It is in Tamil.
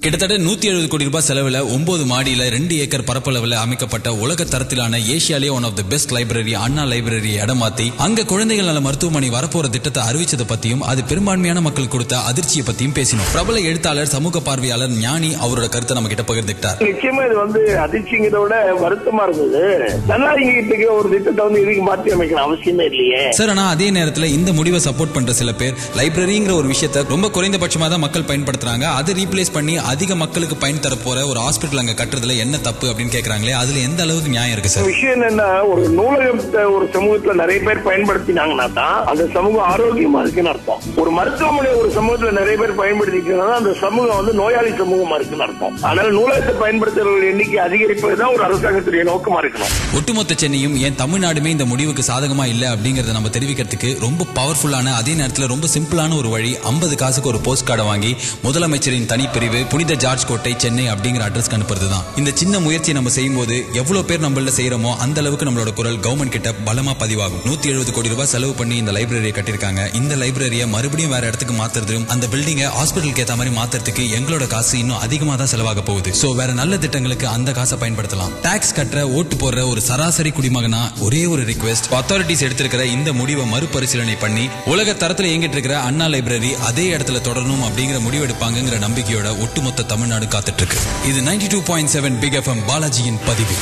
கிட்டத்தட்ட 170 கோடி ரூபாய் செலவுல 9 மாடியில 2 ஏக்கர் பரப்பளவுல அமைக்கப்பட்ட உலக தரத்திலான ஏசியாலே one of the best library Anna library இடமாத்தி அங்க குழந்தைகள் நல மருத்துவமனை வரப்போற திட்டத்தை அறிவிச்சதை பத்தியும் அது பெரும்பான்மையான மக்கள் கொடுத்த அதிர்ச்சியை பத்தியும் பேசினோம். பிரபல எழுத்தாளர் சமூக பார்வையாளர் ஞானி அவரோட கருத்தை நம்ம கிட்ட பகிர்ந்துட்டார். நிச்சயமா இது அதிர்ச்சிங்கிறத விட வருத்தமா இருந்தது. தன்னார்வலர்களுக்கு ஒரு திட்டத்தை இதுக்கு மாற்றி அமைக்கணும் அவசியமே இல்லையே சார். ஆனா அதே நேரத்தில் இந்த முடிவை சப்போர்ட் பண்ற சில பேர் லைப்ரரிங்கிற ஒரு விஷயத்தை ரொம்ப குறைந்தபட்சமா தான் மக்கள் பயன்படுத்துறாங்க, அதை ரீப்ளேஸ் பண்ணி அதிக மக்களுக்கு பயன் தர போற ஒரு ஹாஸ்பிட்டல் அங்க கட்டுறதுல என்ன தப்பு அப்படின்னு கேக்குறாங்களே, அதுல எந்த அளவுக்கு நியாயம் இருக்கு சார்? விஷயம் என்னன்னா, ஒரு நூலகத்தை ஒரு சமூகத்துல நிறைய பேர் பயன்படுத்தினாங்கன்னா தான் அந்த சமூகம் ஆரோக்கியமா இருக்குன்னு அர்த்தம். ஒரு மருத்துவமனை ஒரு சமூகத்துல நிறைய பேர் பயன்படுத்தினா அந்த சமூகம் நோயாளி சமூகமா இருக்குன்னு அர்த்தம். அதனால நூலகத்தை பயன்படுத்துறவர்கள் எண்ணிக்கை அதிகரிப்பதுதான் ஒரு அரசாங்கத்துடைய நோக்கமா இருக்கணும். ஒட்டுமொத்த சென்னையும் ஏன் தமிழ்நாடுமே இந்த முடிவுக்கு சாதகமா இல்ல அப்படிங்கறத நம்ம தெரிவிக்கிறதுக்கு ரொம்ப பவர்ஃபுல்லான அதே நேரத்தில் ரொம்ப சிம்பிளான ஒரு வழி. 50 காசுக்கு ஒரு போஸ்ட் கார்டை வாங்கி முதலமைச்சரின் தனிப்பிரிவு புனித ஜார்ஜ் கோட்டை சென்னை அப்படிங்கிற அட்ரஸ்க்கு அனுப்புறதுதான். இந்த சின்ன முயற்சியை நம்ம செய்யும் போது எவ்வளவு பேர் நம்மள செய்யறோமோ அந்த அளவுக்கு நம்மளோட குரல் கவர்மெண்ட் கிட்ட பலமா பதிவாகும். 170 கோடி ரூபாய் செலவு பண்ணி இந்த லைப்ரரியை கட்டிருக்காங்க. இந்த லைப்ரரியை மறுபடியும் வேற இடத்துக்கு மாத்துறதும் அந்த பில்டிங்கை ஹாஸ்பிட்டலுக்கு ஏற்ற மாதிரி மாத்துறதுக்கு எங்களோட காசு இன்னும் அதிகமா தான் செலவாக போகுது. சோ வேற நல்ல திட்டங்களுக்கு அந்த காசை பயன்படுத்தலாம். டாக்ஸ் கட்டுற ஓட்டு போடுற ஒரு சராசரி குடிமகனா ஒரே ஒரு ரிக்வெஸ்ட், அத்தாரிட்டிஸ் எடுத்திருக்கிற இந்த முடிவை மறுபரிசீலனை பண்ணி உலக தரத்துல இயங்கிட்டு இருக்கிற அண்ணா லைப்ரரி அதே இடத்துல தொடரணும் அப்படிங்கிற முடிவெடுப்பாங்கிற நம்பிக்கையோட ஒட்டுமொத்த தமிழ்நாடு காத்துட்டு இருக்கு. இது 92.7 பிக் எஃப்எம் பாலாஜியின் பதிவு.